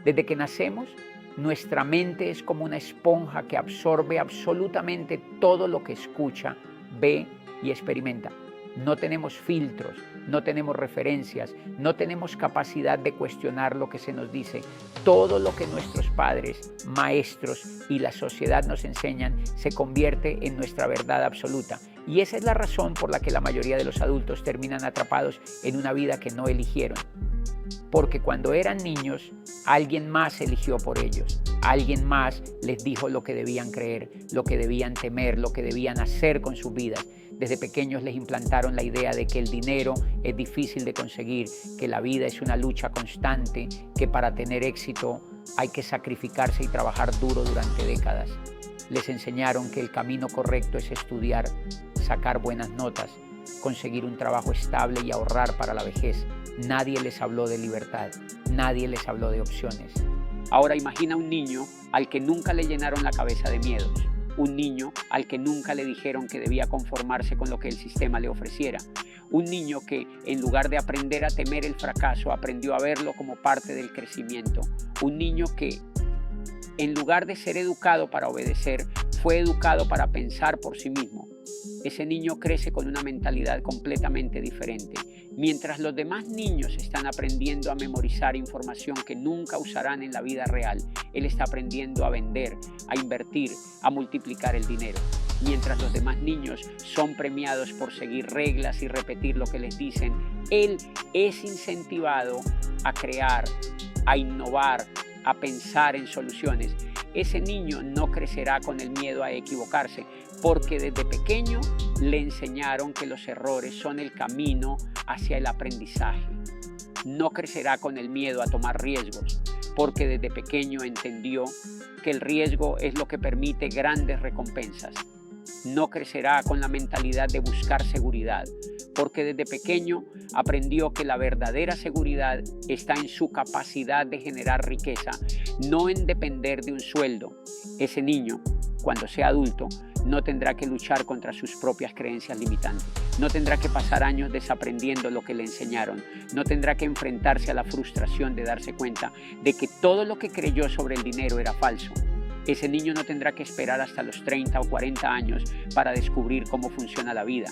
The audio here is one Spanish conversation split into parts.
Desde que nacemos, nuestra mente es como una esponja que absorbe absolutamente todo lo que escucha, ve y experimenta. No tenemos filtros, no tenemos referencias, no tenemos capacidad de cuestionar lo que se nos dice. Todo lo que nuestros padres, maestros y la sociedad nos enseñan se convierte en nuestra verdad absoluta. Y esa es la razón por la que la mayoría de los adultos terminan atrapados en una vida que no eligieron. Porque cuando eran niños, alguien más eligió por ellos. Alguien más les dijo lo que debían creer, lo que debían temer, lo que debían hacer con sus vidas. Desde pequeños les implantaron la idea de que el dinero es difícil de conseguir, que la vida es una lucha constante, que para tener éxito hay que sacrificarse y trabajar duro durante décadas. Les enseñaron que el camino correcto es estudiar, sacar buenas notas, conseguir un trabajo estable y ahorrar para la vejez. Nadie les habló de libertad, nadie les habló de opciones. Ahora imagina un niño al que nunca le llenaron la cabeza de miedos. Un niño al que nunca le dijeron que debía conformarse con lo que el sistema le ofreciera. Un niño que, en lugar de aprender a temer el fracaso, aprendió a verlo como parte del crecimiento. Un niño que, en lugar de ser educado para obedecer, fue educado para pensar por sí mismo. Ese niño crece con una mentalidad completamente diferente. Mientras los demás niños están aprendiendo a memorizar información que nunca usarán en la vida real, él está aprendiendo a vender, a invertir, a multiplicar el dinero. Mientras los demás niños son premiados por seguir reglas y repetir lo que les dicen, él es incentivado a crear, a innovar, a pensar en soluciones. Ese niño no crecerá con el miedo a equivocarse, porque desde pequeño le enseñaron que los errores son el camino hacia el aprendizaje. No crecerá con el miedo a tomar riesgos, porque desde pequeño entendió que el riesgo es lo que permite grandes recompensas. No crecerá con la mentalidad de buscar seguridad, porque desde pequeño aprendió que la verdadera seguridad está en su capacidad de generar riqueza, no en depender de un sueldo. Ese niño, cuando sea adulto, no tendrá que luchar contra sus propias creencias limitantes. No tendrá que pasar años desaprendiendo lo que le enseñaron. No tendrá que enfrentarse a la frustración de darse cuenta de que todo lo que creyó sobre el dinero era falso. Ese niño no tendrá que esperar hasta los 30 o 40 años para descubrir cómo funciona la vida,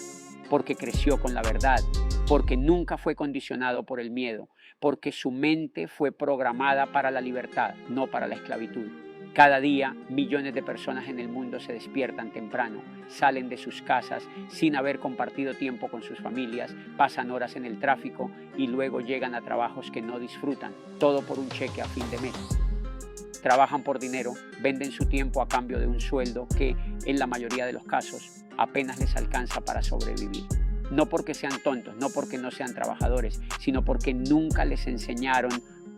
porque creció con la verdad, porque nunca fue condicionado por el miedo, porque su mente fue programada para la libertad, no para la esclavitud. Cada día, millones de personas en el mundo se despiertan temprano, salen de sus casas sin haber compartido tiempo con sus familias, pasan horas en el tráfico y luego llegan a trabajos que no disfrutan, todo por un cheque a fin de mes. Trabajan por dinero, venden su tiempo a cambio de un sueldo que, en la mayoría de los casos, apenas les alcanza para sobrevivir. No porque sean tontos, no porque no sean trabajadores, sino porque nunca les enseñaron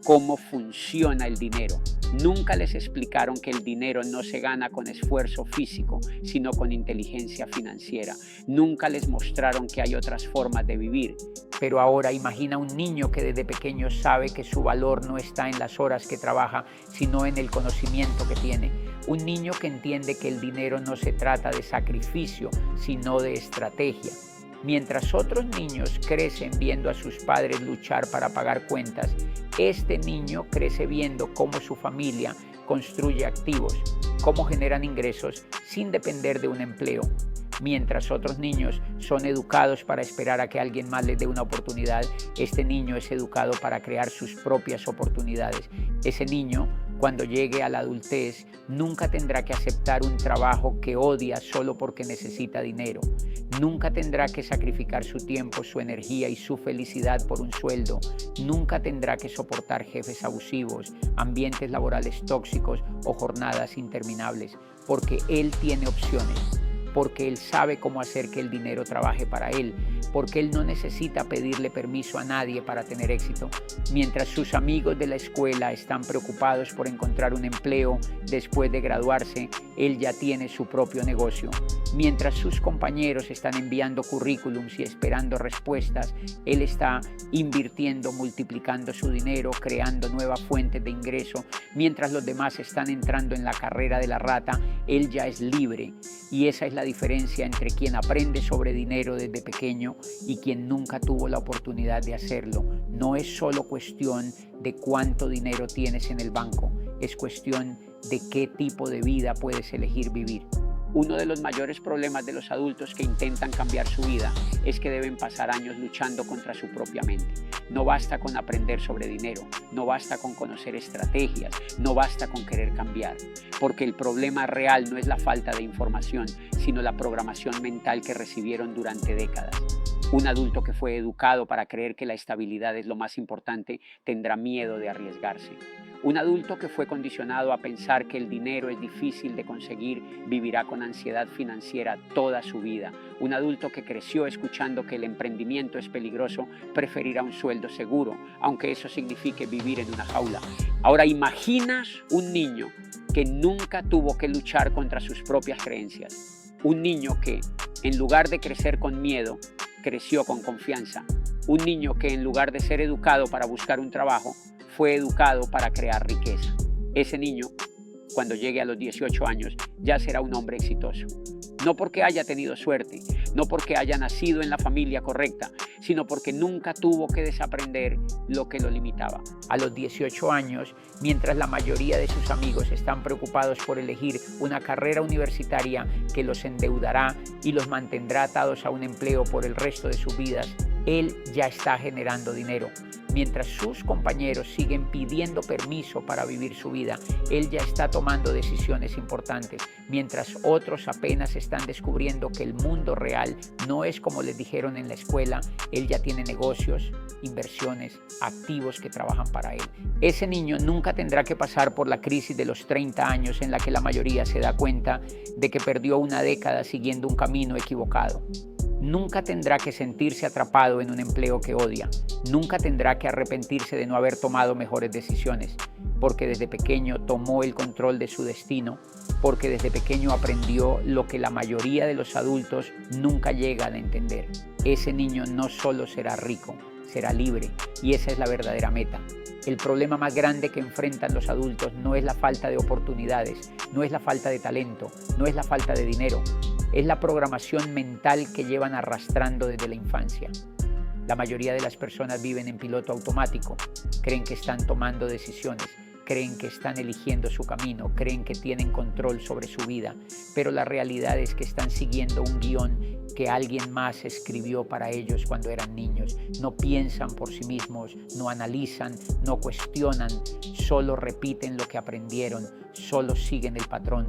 cómo funciona el dinero. Nunca les explicaron que el dinero no se gana con esfuerzo físico, sino con inteligencia financiera. Nunca les mostraron que hay otras formas de vivir. Pero ahora imagina un niño que desde pequeño sabe que su valor no está en las horas que trabaja, sino en el conocimiento que tiene. Un niño que entiende que el dinero no se trata de sacrificio, sino de estrategia. Mientras otros niños crecen viendo a sus padres luchar para pagar cuentas, este niño crece viendo cómo su familia construye activos, cómo generan ingresos sin depender de un empleo. Mientras otros niños son educados para esperar a que alguien más les dé una oportunidad, este niño es educado para crear sus propias oportunidades. Ese niño, cuando llegue a la adultez, nunca tendrá que aceptar un trabajo que odia solo porque necesita dinero. Nunca tendrá que sacrificar su tiempo, su energía y su felicidad por un sueldo. Nunca tendrá que soportar jefes abusivos, ambientes laborales tóxicos o jornadas interminables, porque él tiene opciones. Porque él sabe cómo hacer que el dinero trabaje para él, porque él no necesita pedirle permiso a nadie para tener éxito. Mientras sus amigos de la escuela están preocupados por encontrar un empleo después de graduarse, él ya tiene su propio negocio. Mientras sus compañeros están enviando currículums y esperando respuestas, él está invirtiendo, multiplicando su dinero, creando nuevas fuentes de ingreso. Mientras los demás están entrando en la carrera de la rata, él ya es libre. Y esa es la diferencia entre quien aprende sobre dinero desde pequeño y quien nunca tuvo la oportunidad de hacerlo. No es solo cuestión de cuánto dinero tienes en el banco, es cuestión de qué tipo de vida puedes elegir vivir. Uno de los mayores problemas de los adultos que intentan cambiar su vida es que deben pasar años luchando contra su propia mente. No basta con aprender sobre dinero, no basta con conocer estrategias, no basta con querer cambiar, porque el problema real no es la falta de información, sino la programación mental que recibieron durante décadas. Un adulto que fue educado para creer que la estabilidad es lo más importante tendrá miedo de arriesgarse. Un adulto que fue condicionado a pensar que el dinero es difícil de conseguir vivirá con ansiedad financiera toda su vida. Un adulto que creció escuchando que el emprendimiento es peligroso preferirá un sueldo seguro, aunque eso signifique vivir en una jaula. Ahora imaginas un niño que nunca tuvo que luchar contra sus propias creencias. Un niño que, en lugar de crecer con miedo, creció con confianza. Un niño que, en lugar de ser educado para buscar un trabajo, fue educado para crear riqueza. Ese niño, cuando llegue a los 18 años, ya será un hombre exitoso. No porque haya tenido suerte, no porque haya nacido en la familia correcta, sino porque nunca tuvo que desaprender lo que lo limitaba. A los 18 años, mientras la mayoría de sus amigos están preocupados por elegir una carrera universitaria que los endeudará y los mantendrá atados a un empleo por el resto de sus vidas, él ya está generando dinero. Mientras sus compañeros siguen pidiendo permiso para vivir su vida, él ya está tomando decisiones importantes. Mientras otros apenas están descubriendo que el mundo real no es como les dijeron en la escuela, él ya tiene negocios, inversiones, activos que trabajan para él. Ese niño nunca tendrá que pasar por la crisis de los 30 años en la que la mayoría se da cuenta de que perdió una década siguiendo un camino equivocado. Nunca tendrá que sentirse atrapado en un empleo que odia. Nunca tendrá que arrepentirse de no haber tomado mejores decisiones, porque desde pequeño tomó el control de su destino, porque desde pequeño aprendió lo que la mayoría de los adultos nunca llegan a entender. Ese niño no solo será rico, será libre, y esa es la verdadera meta. El problema más grande que enfrentan los adultos no es la falta de oportunidades, no es la falta de talento, no es la falta de dinero. Es la programación mental que llevan arrastrando desde la infancia. La mayoría de las personas viven en piloto automático, creen que están tomando decisiones, creen que están eligiendo su camino, creen que tienen control sobre su vida, pero la realidad es que están siguiendo un guión que alguien más escribió para ellos cuando eran niños. No piensan por sí mismos, no analizan, no cuestionan, solo repiten lo que aprendieron, solo siguen el patrón.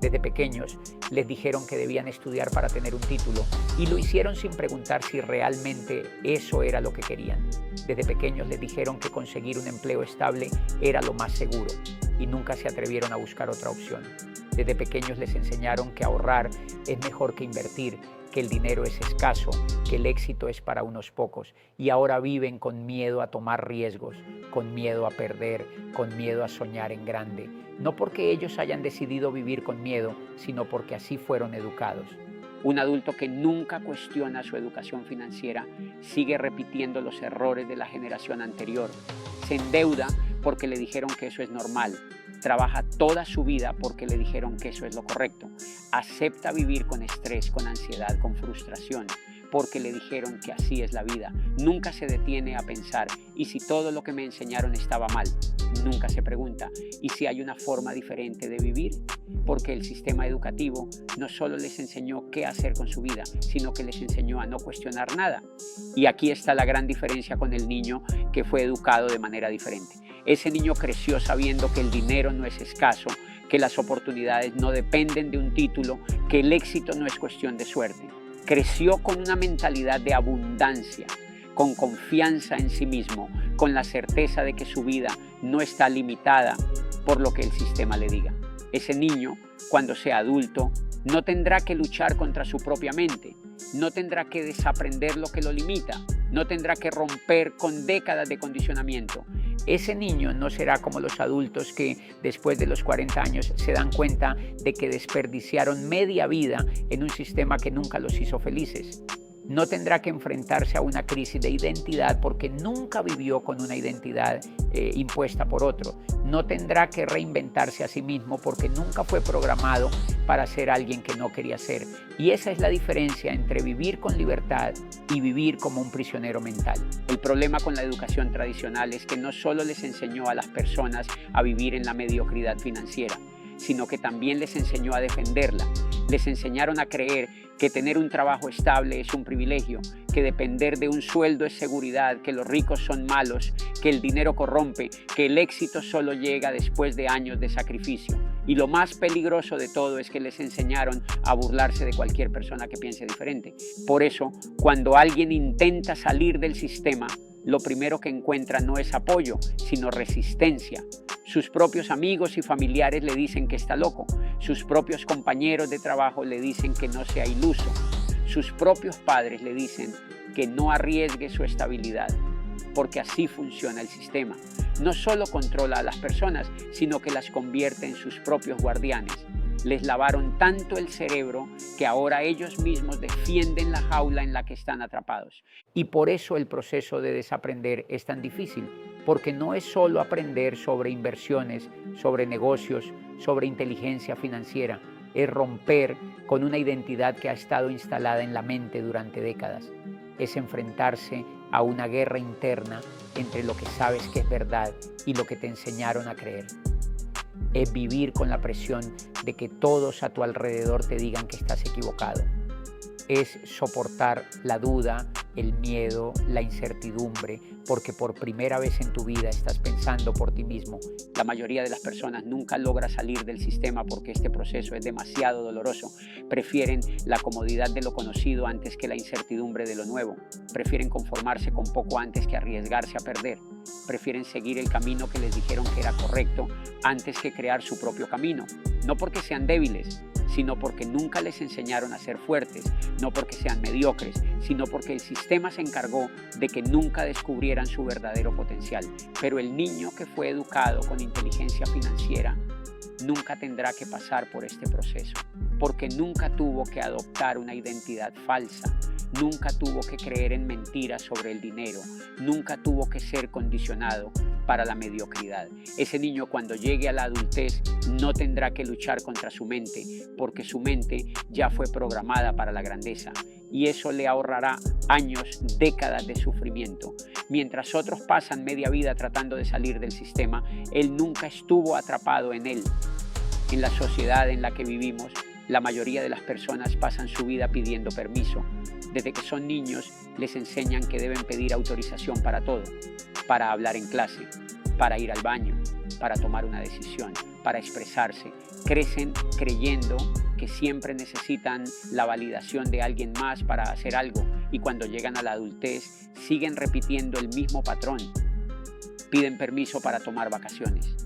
Desde pequeños les dijeron que debían estudiar para tener un título y lo hicieron sin preguntar si realmente eso era lo que querían. Desde pequeños les dijeron que conseguir un empleo estable era lo más seguro y nunca se atrevieron a buscar otra opción. Desde pequeños les enseñaron que ahorrar es mejor que invertir, que el dinero es escaso, que el éxito es para unos pocos, y ahora viven con miedo a tomar riesgos, con miedo a perder, con miedo a soñar en grande. No porque ellos hayan decidido vivir con miedo, sino porque así fueron educados. Un adulto que nunca cuestiona su educación financiera sigue repitiendo los errores de la generación anterior. Se endeuda porque le dijeron que eso es normal. Trabaja toda su vida porque le dijeron que eso es lo correcto. Acepta vivir con estrés, con ansiedad, con frustración, porque le dijeron que así es la vida. Nunca se detiene a pensar, ¿y si todo lo que me enseñaron estaba mal? Nunca se pregunta, ¿y si hay una forma diferente de vivir? Porque el sistema educativo no solo les enseñó qué hacer con su vida, sino que les enseñó a no cuestionar nada. Y aquí está la gran diferencia con el niño que fue educado de manera diferente. Ese niño creció sabiendo que el dinero no es escaso, que las oportunidades no dependen de un título, que el éxito no es cuestión de suerte. Creció con una mentalidad de abundancia, con confianza en sí mismo, con la certeza de que su vida no está limitada por lo que el sistema le diga. Ese niño, cuando sea adulto, no tendrá que luchar contra su propia mente, no tendrá que desaprender lo que lo limita, no tendrá que romper con décadas de condicionamiento. Ese niño no será como los adultos que después de los 40 años se dan cuenta de que desperdiciaron media vida en un sistema que nunca los hizo felices. No tendrá que enfrentarse a una crisis de identidad porque nunca vivió con una identidad impuesta por otro. No tendrá que reinventarse a sí mismo porque nunca fue programado para ser alguien que no quería ser. Y esa es la diferencia entre vivir con libertad y vivir como un prisionero mental. El problema con la educación tradicional es que no solo les enseñó a las personas a vivir en la mediocridad financiera, sino que también les enseñó a defenderla. Les enseñaron a creer que tener un trabajo estable es un privilegio, que depender de un sueldo es seguridad, que los ricos son malos, que el dinero corrompe, que el éxito solo llega después de años de sacrificio. Y lo más peligroso de todo es que les enseñaron a burlarse de cualquier persona que piense diferente. Por eso, cuando alguien intenta salir del sistema, lo primero que encuentra no es apoyo, sino resistencia. Sus propios amigos y familiares le dicen que está loco. Sus propios compañeros de trabajo le dicen que no sea iluso. Sus propios padres le dicen que no arriesgue su estabilidad, porque así funciona el sistema. No solo controla a las personas, sino que las convierte en sus propios guardianes. Les lavaron tanto el cerebro que ahora ellos mismos defienden la jaula en la que están atrapados. Y por eso el proceso de desaprender es tan difícil, porque no es solo aprender sobre inversiones, sobre negocios, sobre inteligencia financiera, es romper con una identidad que ha estado instalada en la mente durante décadas. Es enfrentarse a una guerra interna entre lo que sabes que es verdad y lo que te enseñaron a creer. Es vivir con la presión de que todos a tu alrededor te digan que estás equivocado. Es soportar la duda, el miedo, la incertidumbre, porque por primera vez en tu vida estás pensando por ti mismo. La mayoría de las personas nunca logra salir del sistema porque este proceso es demasiado doloroso. Prefieren la comodidad de lo conocido antes que la incertidumbre de lo nuevo. Prefieren conformarse con poco antes que arriesgarse a perder. Prefieren seguir el camino que les dijeron que era correcto antes que crear su propio camino. No porque sean débiles, sino porque nunca les enseñaron a ser fuertes, no porque sean mediocres, sino porque el sistema se encargó de que nunca descubrieran su verdadero potencial. Pero el niño que fue educado con inteligencia financiera nunca tendrá que pasar por este proceso, porque nunca tuvo que adoptar una identidad falsa, nunca tuvo que creer en mentiras sobre el dinero, nunca tuvo que ser condicionado para la mediocridad. Ese niño cuando llegue a la adultez no tendrá que luchar contra su mente, porque su mente ya fue programada para la grandeza. Y eso le ahorrará años, décadas de sufrimiento. Mientras otros pasan media vida tratando de salir del sistema, él nunca estuvo atrapado en él. En la sociedad en la que vivimos, la mayoría de las personas pasan su vida pidiendo permiso. Desde que son niños, les enseñan que deben pedir autorización para todo, para hablar en clase, para ir al baño, para tomar una decisión, para expresarse. Crecen creyendo que siempre necesitan la validación de alguien más para hacer algo y cuando llegan a la adultez siguen repitiendo el mismo patrón. Piden permiso para tomar vacaciones,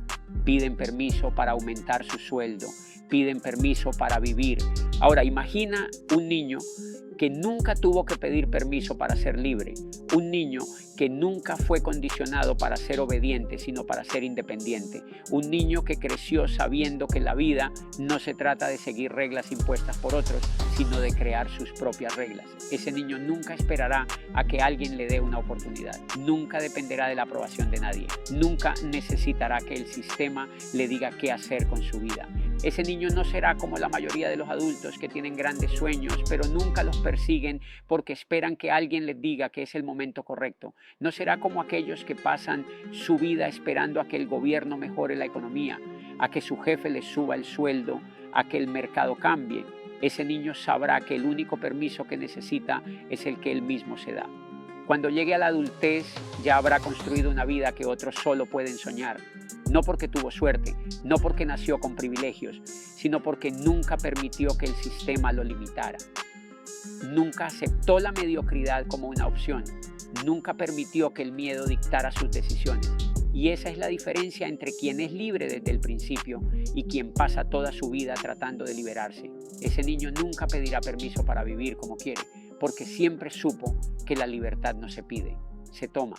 piden permiso para aumentar su sueldo, piden permiso para vivir. Ahora imagina un niño que nunca tuvo que pedir permiso para ser libre, un niño que nunca fue condicionado para ser obediente, sino para ser independiente, un niño que creció sabiendo que la vida no se trata de seguir reglas impuestas por otros, sino de crear sus propias reglas. Ese niño nunca esperará a que alguien le dé una oportunidad, nunca dependerá de la aprobación de nadie, nunca necesitará que el sistema le diga qué hacer con su vida. Ese niño no será como la mayoría de los adultos que tienen grandes sueños, pero nunca los persiguen porque esperan que alguien les diga que es el momento correcto. No será como aquellos que pasan su vida esperando a que el gobierno mejore la economía, a que su jefe les suba el sueldo, a que el mercado cambie. Ese niño sabrá que el único permiso que necesita es el que él mismo se da. Cuando llegue a la adultez ya habrá construido una vida que otros solo pueden soñar. No porque tuvo suerte, no porque nació con privilegios, sino porque nunca permitió que el sistema lo limitara. Nunca aceptó la mediocridad como una opción. Nunca permitió que el miedo dictara sus decisiones. Y esa es la diferencia entre quien es libre desde el principio y quien pasa toda su vida tratando de liberarse. Ese niño nunca pedirá permiso para vivir como quiere, porque siempre supo que la libertad no se pide, se toma.